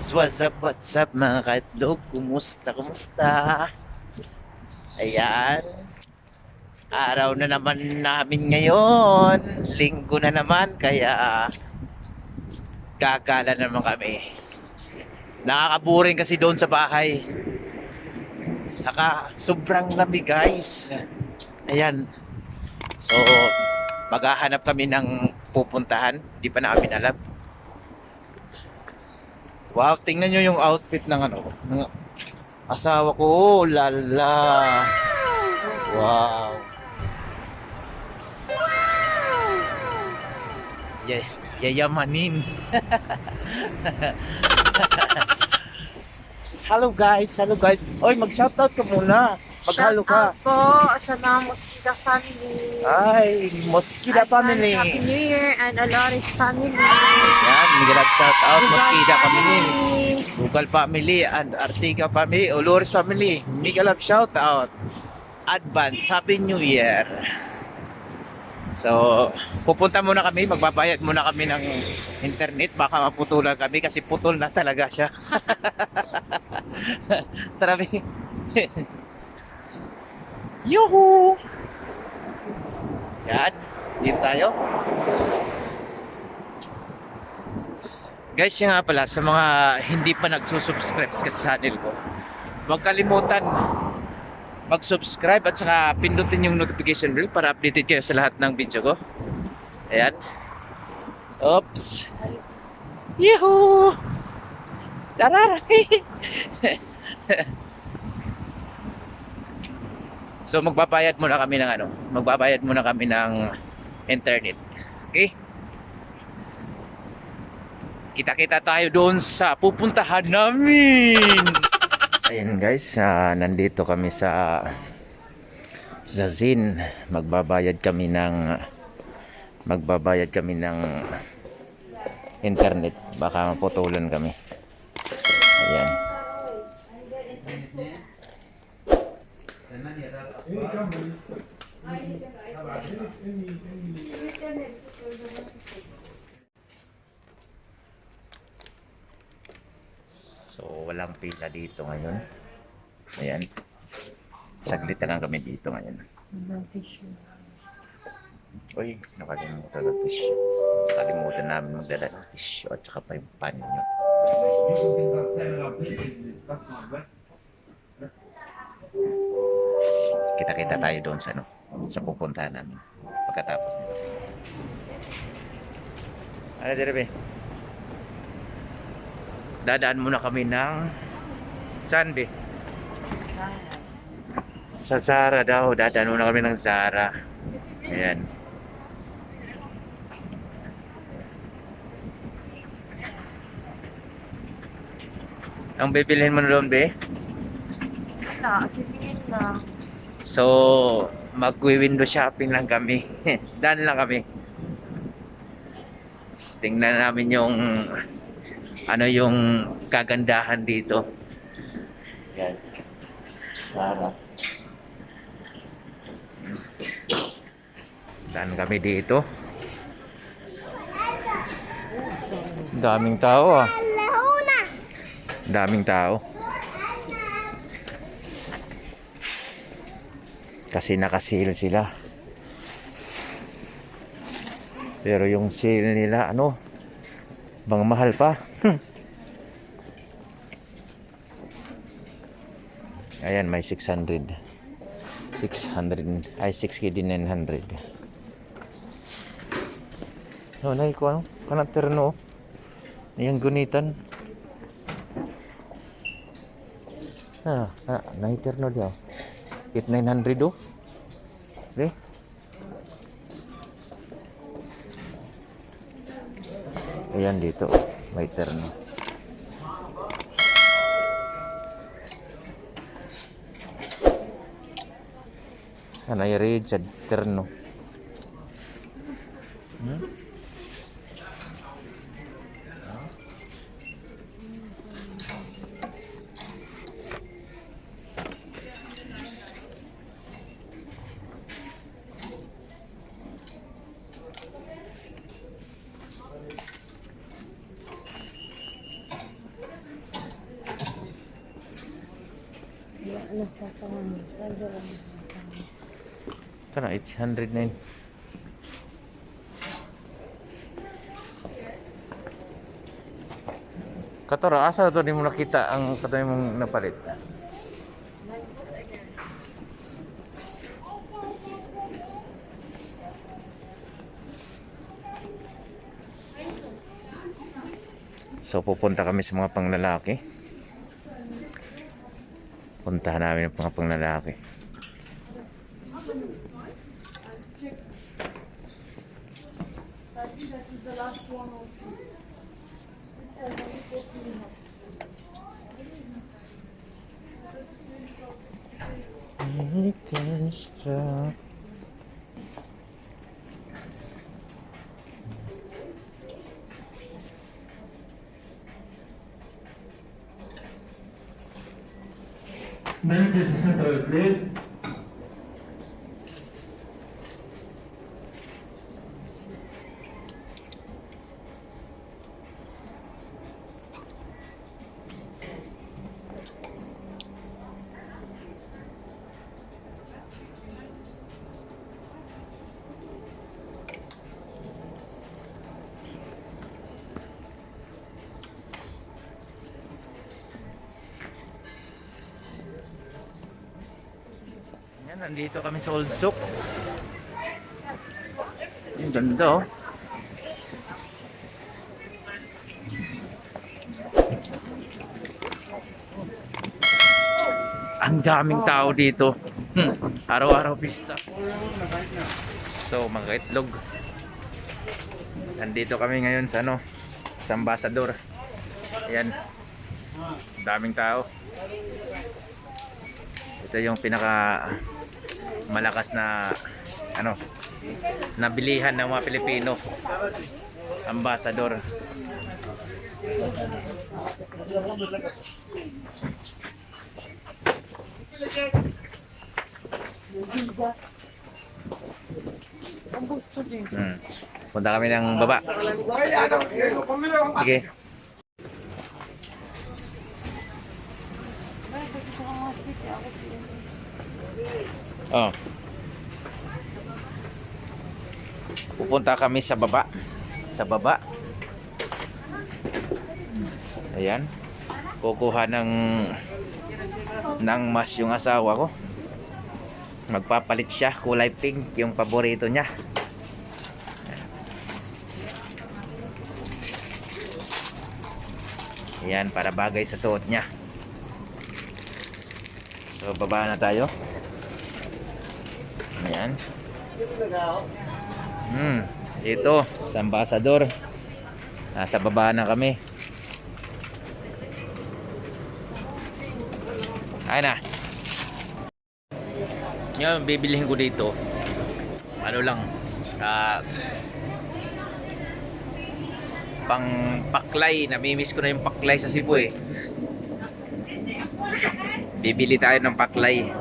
What's up mga kaitlog? Kumusta? Ayan, araw na naman namin ngayon. Linggo na naman, kaya gagala naman kami. Nakakaburing kasi doon sa bahay. Saka sobrang lamig guys. Ayan, so maghahanap kami ng pupuntahan. Di pa namin alam. Wow, tingnan nyo yung outfit ng ng asawa ko. Lala. Wow. Yayamanin. Hello guys. Oy, mag-shoutout ka muna. Mag-hello ka. Shout out po sa mga Mosquida family. Ay, Mosquida family. Happy New Year and Alores family. Yan, migalap shoutout Mosquida family. family. Google family and Artiga family, Olores family. Migalap shoutout. Advance Happy New Year. So, pupunta muna kami, magbabayad muna kami ng internet, baka maputulan kami kasi putol na talaga siya. Tara, mi. Yuhu! Yan, dito tayo. Guys, yung nga pala, sa mga hindi pa nagsusubscribe sa channel ko, huwag kalimutan mag-subscribe at saka pindutin yung notification bell para updated kayo sa lahat ng video ko. Ayan. Oops. Yuhu! Tara! So magbabayad muna kami ng magbabayad muna kami ng internet. Okay? Kita-kita tayo doon sa pupuntahan namin. Ayan guys, nandito kami sa Zin. Magbabayad kami ng internet, baka maputulan kami. Ayan. So walang pila dito ngayon. Ayan. Saglit na lang kami dito ngayon. Uy, nakalimutan ng tissue. Nakalimutan namin magdala ng tissue at saka pa yung pan nyo. Kita-kita tayo doon sa sa pupuntahan namin pagkatapos nito. Ano dire? Dadaan muna kami ng saan be? Sa Zara daw. Dadaan muna kami ng Zara. Ayan. Ang bibilhin mo na doon be? Kipingin na. So, mag-window shopping lang kami. Daan lang kami. Tingnan namin yung yung kagandahan dito. Yan. Sarap. Daan kami dito. Daming tao ah. Daming tao. Kasi naka-sale sila. Pero yung sale nila bang mahal pa. Ayan, may 600 ay 6KD 900. Nai ko kanang terno. Yang gunitan. Nai terno dia. 900 oh. Okay. Ayan dito, may terno. Anay Richard terno. Ito na, 809. Katora, asa ito di mo nakita ang katoy mong napalit? So pupunta kami sa mga panglalaki. Puntahan namin ang mga panglalaki. Man to the center, please. Yan, nandito kami sa Old Souk. Yung ganda oh. Ang daming tao dito. Araw-araw pista. So, mga itlog. Nandito kami ngayon sa ano, sa Ambassador. Ayan. Daming tao. Ito yung pinaka malakas na ano, nabilihan ng mga Pilipino. Ambassador. Punta kami ng baba. Sige. Oh. Pupunta kami sa baba. Sa baba. Ayan. Kukuha ng mas yung asawa ko. Magpapalit siya, kulay pink, yung paborito niya. Ayan, para bagay sa suot niya. So, baba na tayo. Ayan. Dito, sa Ambassador. Nasa baba na kami. Ayan na. Yung bibilihin ko dito, ano lang, pang paklay. Namimiss ko na yung paklay sa Cebu eh. Bibili tayo ng paklay.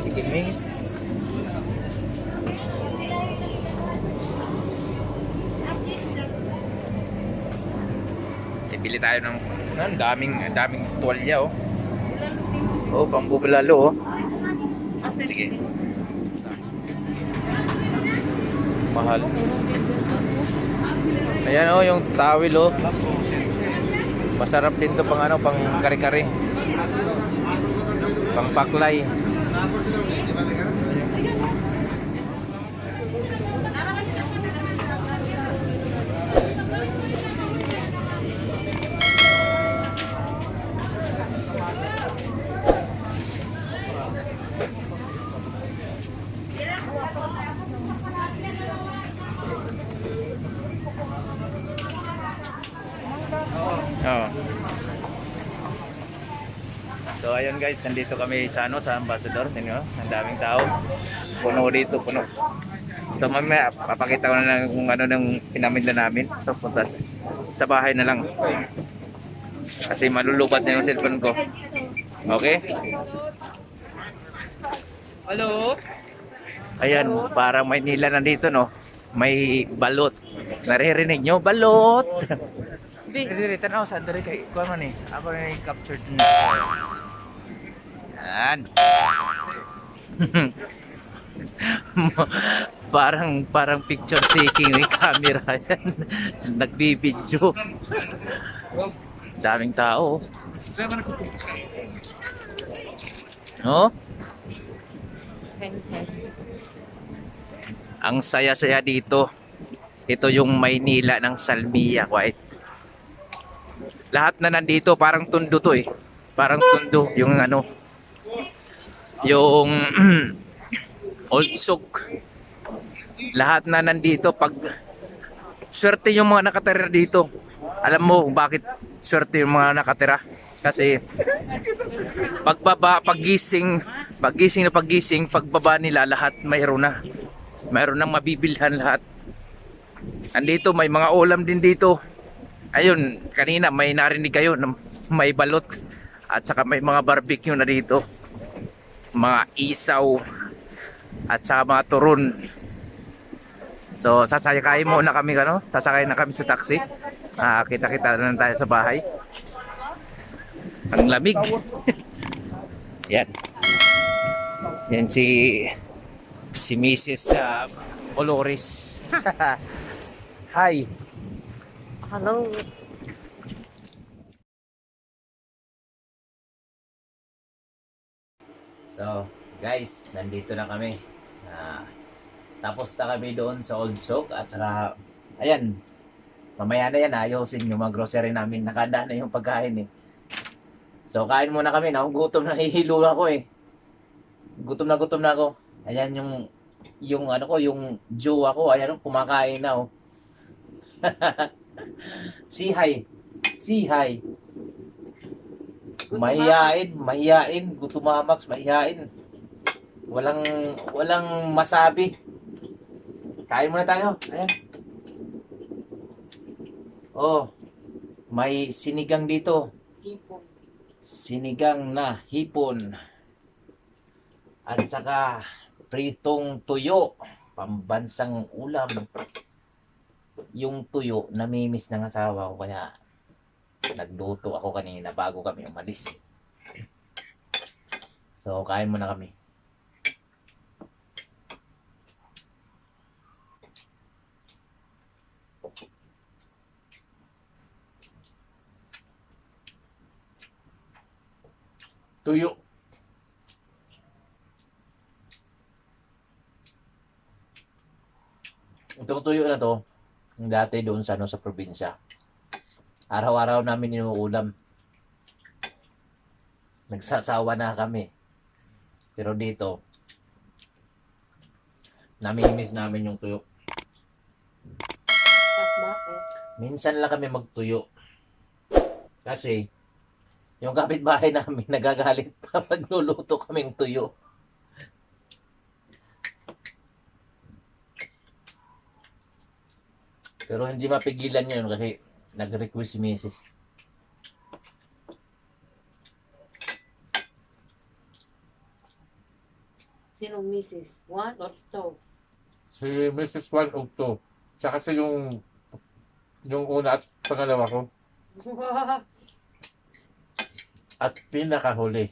Chicken wings. Bili tayo ng daming tuwalya oh. Oh, pambubulalo oh. Sige. Mahal. Ayan oh, yung tawil oh. Masarap din to pang ano, pang kare-kare. Pang paklay. Oh. So ayun guys, nandito kami sa ano, sa Ambassador, tingnan, ang daming tao. Puno dito, puno. So mamaya papakita ko na lang kung ano nang pinamili namin. So punta sa bahay na lang. Kasi malulubat na yung cellphone ko. Okay? Hello? Ayan, parang Maynila nandito, no? May balot. Naririnig nyo? Balot! Dili, tanaw sa dali kay kuha man eh. Ako na yung captured na. Yan. parang picture taking with camera yan. Nagbibidyo. Daming tao. No? Ang saya-saya dito. Ito yung Maynila ng Salmia, White. Lahat na nandito parang tundo to eh. Parang tundo yung ano. Yung Old Souk. Lahat na nandito pag swerte yung mga nakatira dito. Alam mo bakit swerte yung mga nakatira? Kasi pagising, pagbaba nila lahat mayroon na. Mayroon nang mabibilhan lahat. Andito may mga ulam din dito. Ayun, kanina may narinig kayo na may balot at saka may mga barbecue na dito. Mga isaw at saka mga turon. So sasakay muna kami sasakay na kami sa taxi. Kita-kita na lang tayo sa bahay. Ang lamig. Yan. Yan si Mrs. Olores. Hi. Hello. So, guys, nandito na kami. Tapos na kami doon sa Old Souk at saka, ayan, mamaya na yan, ayusin yung mga grocery namin. Nakanda na yung pagkain eh. So, kain muna kami. Nakugutom na, hihilo ako eh. Gutom na ako. Ayan yung ano ko, yung jowa ko, ayan, kumakain na oh. Si hi. Si hi. Mahiyain, gutumamax, mahiyain. Walang masabi. Kain muna tayo. Ayan. Oh, may sinigang dito. Hipon. Sinigang na hipon. At saka pritong tuyo. Pambansang ulam. Yung tuyo, namimiss ng asawa ko kaya nagluto ako kanina bago kami umalis. So, kain muna kami. Tuyo. Itong tuyo na to, dati doon sa sa probinsya. Araw-araw namin inuulam. Nagsasawa na kami. Pero dito, namimiss namin yung tuyo. Bakit? Minsan lang kami magtuyo. Kasi, yung kapitbahay namin nagagalit pa pag luluto kaming tuyo. Pero hindi mapigilan yun kasi nag-request si Mrs. Sinong Mrs.? One or two? Si Mrs. 1 of 2. Tsaka si yung una at pangalawa ko. At pinakahuli.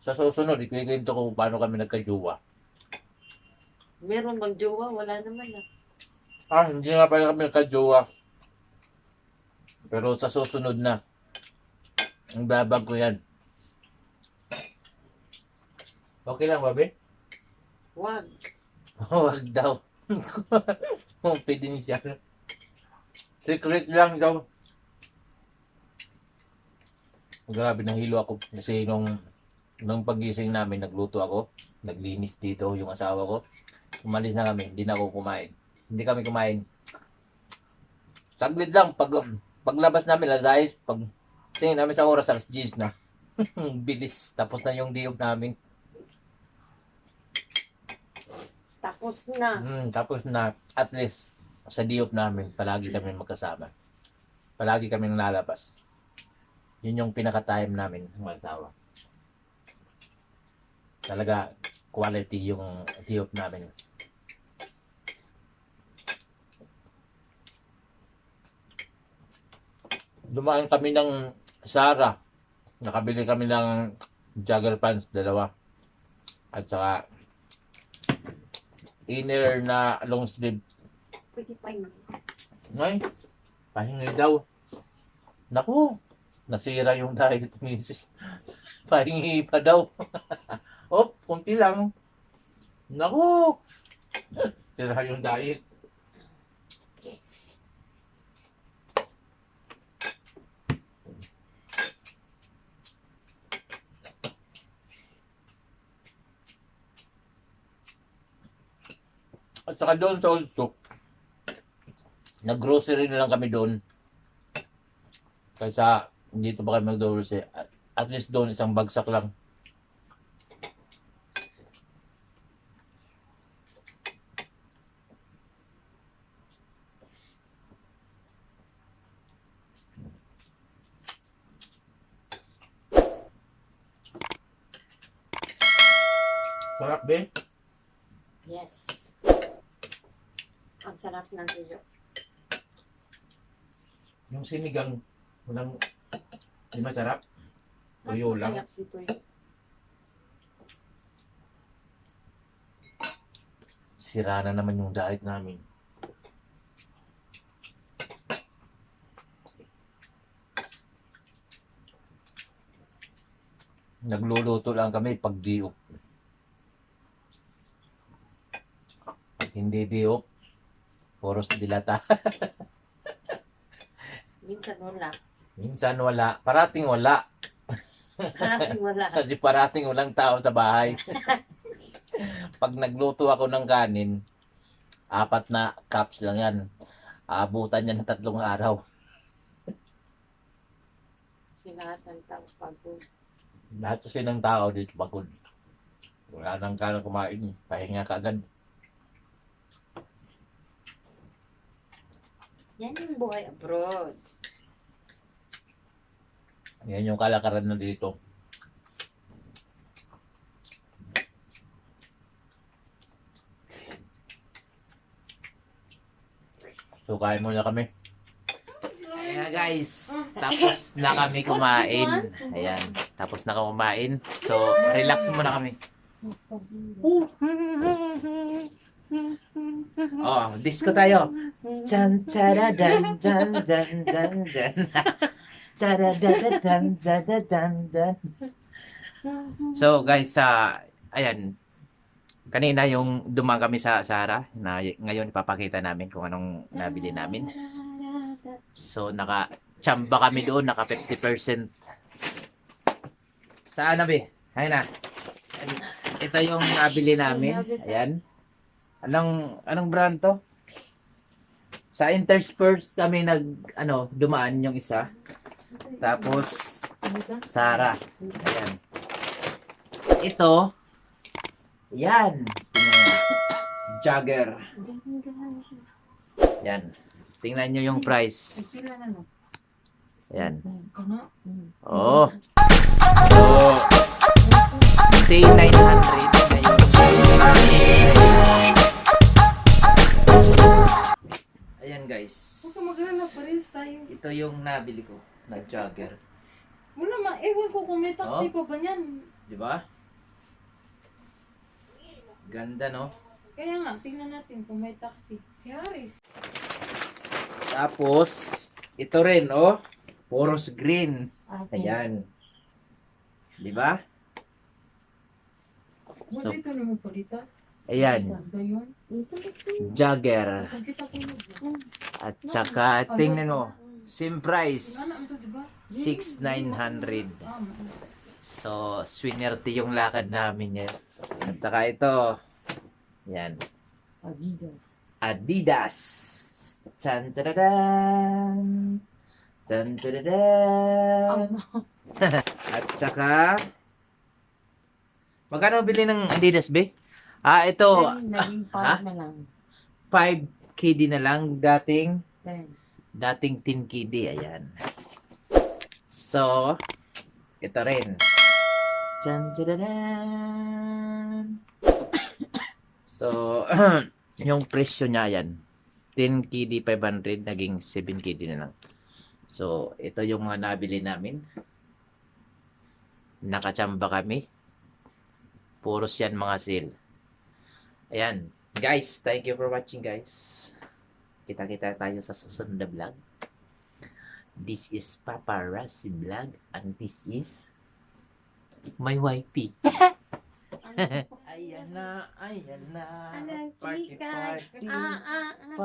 Sa susunod, ikikwento ko kung paano kami nagka-jowa. Meron bang jowa? Wala naman ah. Hindi nga pala kami nagka-jowa. Pero sa susunod na, ang babag ko yan. Okay lang, babe? Wag. Huwag daw. Confidential. Secret lang daw. Grabe, nahilo ako. Kasi nung pagising namin, nagluto ako. Naglinis dito yung asawa ko. Umalis na kami. Hindi na ako kumain. Hindi kami kumain. Saglit lang. Paglabas namin, alas 6. Pag tingin namin sa oras, alas 10 na. Bilis. Tapos na yung diop namin. Tapos na. Tapos na, at least, sa diop namin, palagi kami magkasama. Palagi kami lalabas. Yun yung pinaka-time namin ng mag-asawa. Talaga, quality yung tiyop namin. Dumaan kami ng Zara. Nakabili kami ng jogger pants, 2. At saka inner na long sleeve. Pwede pa yun. Ngay, pahingi daw. Naku, nasira yung diet, misis. Pahingi pa daw. Oh, kunti lang. Naku, sira yung diet. At saka doon sa Old Stock, nag-grocery na lang kami doon. Kaysa dito pa kami mag-grocery. At least doon isang bagsak lang. Sarap, be. Yes. Ang sarap ng tuyo. Yung sinigang, walang, di masarap. Tuyo lang. Masarap si tuyo. Sira na naman yung diet namin. Nagluluto lang kami pag diop. Pag hindi diop, puros dilata. Minsan wala. Minsan wala. Parating wala. Parating wala. Kasi parating walang tao sa bahay. Pag nagluto ako ng kanin, 4 na cups lang yan. Aabutan yan ng 3 araw. Sinatan tao pagod. Lahat kasi ng tao dito pagod. Wala nang kaya kumain. Pahinga ka agad. Yan yung buhay abroad. Yan yung kalakaran na dito. So, kain muna kami. Ayan guys, tapos na kami kumain. Ayan, tapos na kumain. So, relax muna kami. Oh, disco tayo. Chan charadan dan dan dan dan. Charadan dan dan dan. So guys, ayan. Kanina yung dumaan kami sa Zara na ngayon ipapakita namin kung anong nabili namin. So naka-chamba kami doon, naka 50%. Saan na be? Ayun na. Ito yung nabili namin. Ayan. Anong brand to? Sa Intersperse kami dumaan yung isa. Tapos Zara. Ayan. Ito. Yan. Jogger. Yan. Tingnan nyo yung price. Ayan. Oh. So, stay 900 ngayon. Ayan guys. Huwag ka mag-alala, parehas tayo. Ito yung nabili ko na jogger. Wala, ewan ko kung may taxi pa ba yan. Di ba? Ganda, no? Kaya nga, tingnan natin kung may taxi. Si Haris. Tapos, ito rin, oh. Puros green. Ayan. Di ba? So, Dito naman po dito. ayan. Gayon. Jogger. Pagkita ko yun. At saka, tingnan mo. Same price. Ano ito, diba? 6,900. So, swinerte yung lakad namin yan. At saka ito. Yan. Adidas. Chan tadadaan. Chan tadadaan. At saka, magkano bili ng Adidas, be? Ito, Naging ha? na lang. 5 KD na lang. Dating 10. 10 KD. Ayan. So, ito rin. Dyan, dyan. So, yung presyo niya yan. 10 KD 500, naging 7 KD na lang. So, ito yung mga nabili namin. Nakachamba kami. Puros yan mga sale. Ayan. Guys, thank you for watching guys. Kita-kita tayo sa susunod na vlog. This is Paparazzi Vlog and this is my wifey. Ayan na, ayan na. Anong Party, chika? party. Ah, ah, ah.